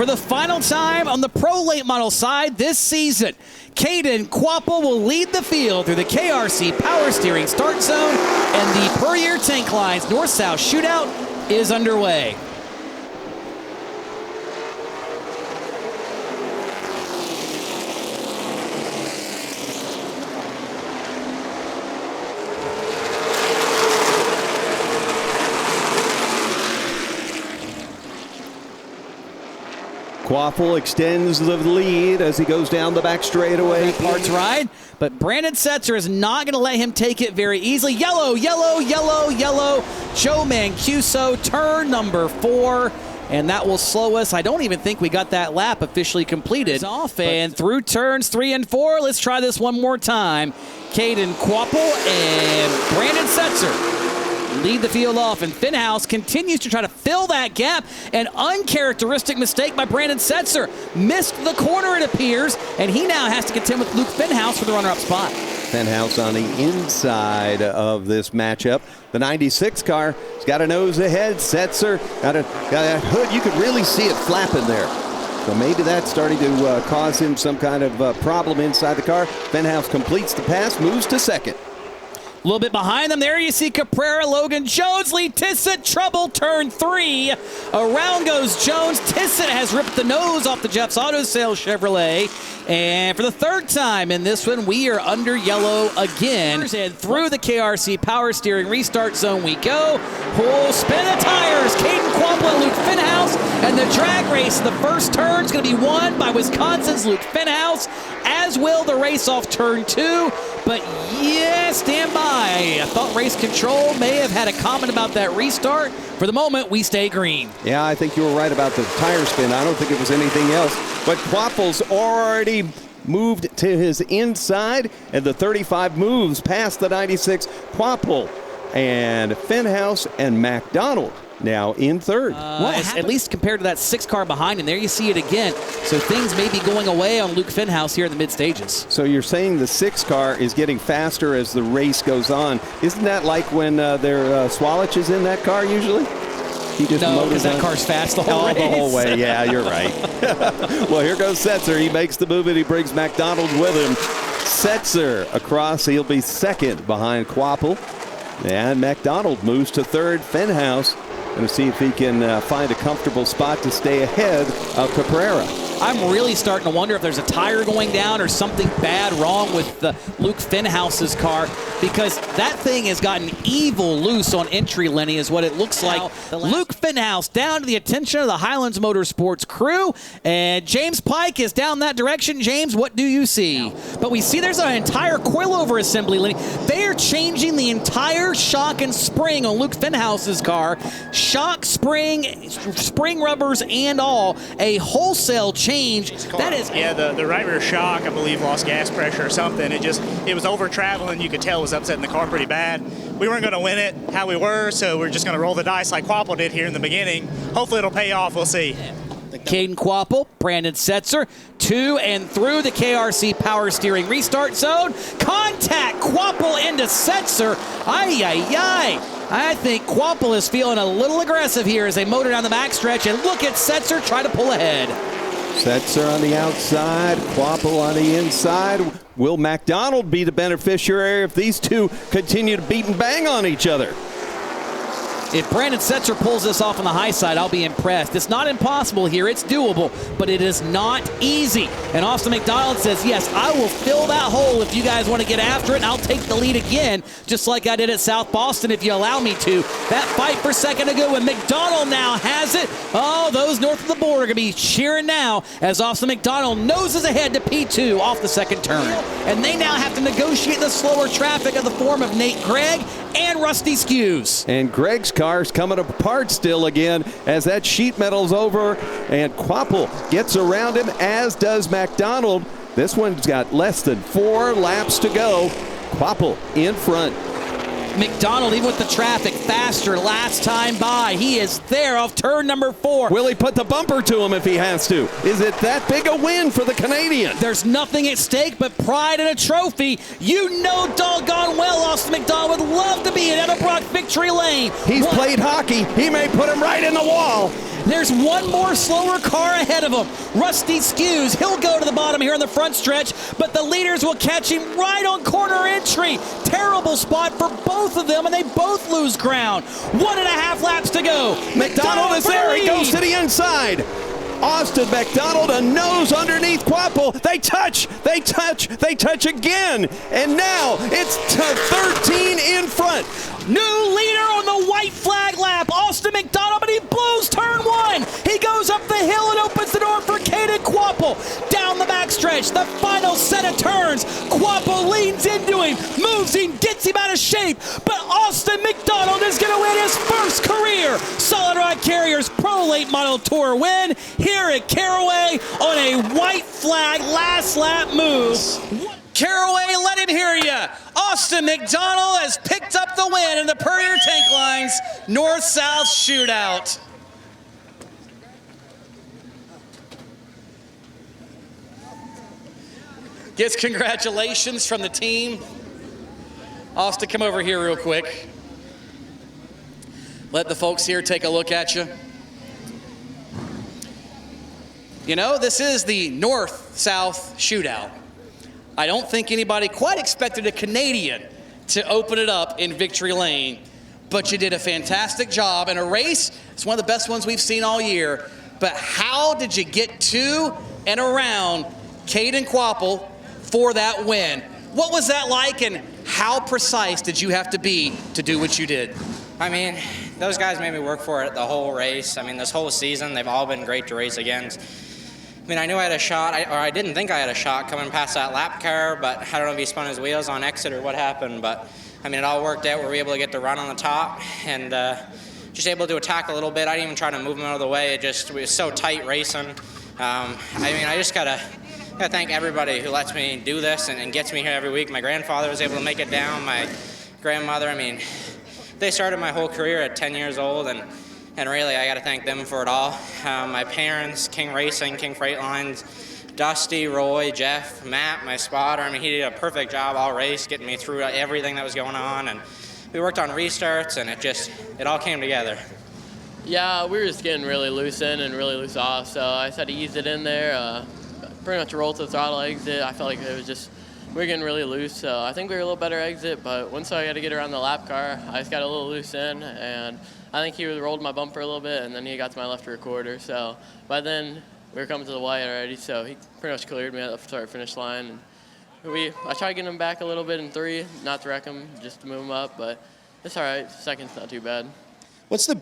For the final time on the Pro Late Model side this season, Caden Kvapil will lead the field through the KRC Power Steering Start Zone, and the Per Year Tank Lines North South Shootout is underway. Kvapil extends the lead as he goes down the back straightaway. Parts ride, but Brandon Setzer is not going to let him take it very easily. Yellow, yellow, yellow, yellow. Joe Mancuso, turn number 4, and that will slow us. I don't even think we got that lap officially completed. Off and through turns 3 and 4. Let's try this one more time. Caden Kvapil and Brandon Setzer lead the field off, and Finhouse continues to try to fill that gap. An uncharacteristic mistake by Brandon Setzer. Missed the corner, it appears, and he now has to contend with Luke Finhouse for the runner-up spot. Finhouse on the inside of this matchup. The 96 car has got a nose ahead. Setzer got a hood. You could really see it flapping there. So maybe that's starting to cause him some kind of problem inside the car. Finhouse completes the pass, moves to second. A little bit behind them there, you see Caprera, Logan Jones, Lee Tissett, trouble, turn 3. Around goes Jones. Tissett has ripped the nose off the Jeff's Auto Sales Chevrolet. And for the 3rd time in this one, we are under yellow again. And through the KRC Power Steering Restart Zone we go. Pull, spin the tires. Caden Kvapil and Luke Finhouse. And the drag race in the first turn is going to be won by Wisconsin's Luke Finhouse, as will the race off turn 2. But yeah, stand by. I thought Race Control may have had a comment about that restart. For the moment, we stay green. Yeah, I think you were right about the tire spin. I don't think it was anything else. But Kvapil's already moved to his inside, and the 35 moves past the 96. Kvapil and Finhouse and MacDonald now in 3rd. At least compared to that 6 car behind him. There you see it again. So things may be going away on Luke Finhouse here in the mid stages. So you're saying the 6 car is getting faster as the race goes on. Isn't that like when Swalich is in that car usually? He just no, because that car's fast the whole race. The whole way. Yeah, you're right. Well, here goes Setzer. He makes the move and he brings MacDonald with him. Setzer across. He'll be 2nd behind Kvapil. And MacDonald moves to 3rd. Finhouse going to see if he can find a comfortable spot to stay ahead of Caprera. I'm really starting to wonder if there's a tire going down or something bad wrong with Luke Finhouse's car, because that thing has gotten evil loose on entry, Lenny, is what it looks like. Luke Finhouse down to the attention of the Highlands Motorsports crew, and James Pike is down that direction. James, what do you see? But we see there's an entire coilover assembly, Lenny. They are changing the entire shock and spring on Luke Finhouse's car. Shock, spring rubbers, and all. A wholesale change. That is, yeah, the right rear shock, I believe, lost gas pressure or something. It was over traveling. You could tell it was upsetting the car pretty bad. We weren't going to win it how we were, so we're just going to roll the dice like Kvapil did here in the beginning. Hopefully it'll pay off. We'll see. Caden Kvapil, Brandon Setzer, to and through the KRC Power Steering Restart Zone. Contact, Kvapil into Setzer. Ay, ay, ay. I think Kvapil is feeling a little aggressive here as they motor down the backstretch, and look at Setzer try to pull ahead. Setzer on the outside, Kvapil on the inside. Will MacDonald be the beneficiary if these two continue to beat and bang on each other? If Brandon Setzer pulls this off on the high side, I'll be impressed. It's not impossible here. It's doable, but it is not easy. And Austin MacDonald says, yes, I will fill that hole if you guys want to get after it, and I'll take the lead again, just like I did at South Boston, if you allow me to. That fight for second to go, and MacDonald now has it. Oh, those north of the border are going to be cheering now as Austin MacDonald noses ahead to P2 off the 2nd turn. And they now have to negotiate the slower traffic of the form of Nate Gregg and Rusty Skews. And Gregg's car's coming apart still again as that sheet metal's over, and Kvapil gets around him, as does MacDonald. This one's got less than 4 laps to go. Kvapil in front. MacDonald, even with the traffic, faster last time by. He is there off turn number 4. Will he put the bumper to him if he has to? Is it that big a win for the Canadian? There's nothing at stake but pride and a trophy. You know doggone well Austin MacDonald would love to be in Edelbrock victory lane. He's played hockey. He may put him right in the wall. There's one more slower car ahead of him. Rusty Skews, he'll go to the bottom here on the front stretch, but the leaders will catch him right on corner entry. Terrible spot for both of them, and they both lose ground. 1.5 laps to go. MacDonald is there. He goes to the inside. Austin MacDonald, a nose underneath Kvapil. They touch again. And now it's 13 in front. New leader on the white flag lap, Austin MacDonald, but he blows turn 1. He goes up the hill and opens the door for Caden Kvapil. Down the backstretch, the final set of turns. Kvapil leans into him, moves him, gets him out of shape. But Austin MacDonald is going to win his first career Solid Rock Carriers Pro Late Model Tour win here at Caraway on a white flag last lap move. Caraway, let him hear you. Austin MacDonald has picked up the win in the Purrier Tank Lines North South Shootout. Gets congratulations from the team. Austin, come over here real quick. Let the folks here take a look at you. You know, this is the North South Shootout. I don't think anybody quite expected a Canadian to open it up in Victory Lane, but you did a fantastic job in a race. It's one of the best ones we've seen all year. But how did you get to and around Caden Kvapil for that win? What was that like, and how precise did you have to be to do what you did? I mean, those guys made me work for it the whole race. I mean, this whole season, they've all been great to race against. I mean, I knew I had a shot, or I didn't think I had a shot coming past that lap car, but I don't know if he spun his wheels on exit or what happened, but I mean, it all worked out. We were able to get the run on the top and just able to attack a little bit. I didn't even try to move him out of the way. It was so tight racing. I mean, I just gotta thank everybody who lets me do this and gets me here every week. My grandfather was able to make it down. My grandmother, I mean, they started my whole career at 10 years old, and really, I got to thank them for it all. My parents, King Racing, King Freight Lines, Dusty, Roy, Jeff, Matt, my spotter. I mean, he did a perfect job all race, getting me through everything that was going on. And we worked on restarts, and it all came together. Yeah, we were just getting really loose in and really loose off, so I just had to ease it in there. Pretty much roll to the throttle exit. I felt like it was just, we were getting really loose, so I think we were a little better exit, but once I got to get around the lap car, I just got a little loose in, and I think he rolled my bumper a little bit, and then he got to my left rear quarter. So by then, we were coming to the white already, so he pretty much cleared me at the start-finish line. And I tried getting him back a little bit in 3, not to wreck him, just to move him up, but it's all right. Second's not too bad. What's the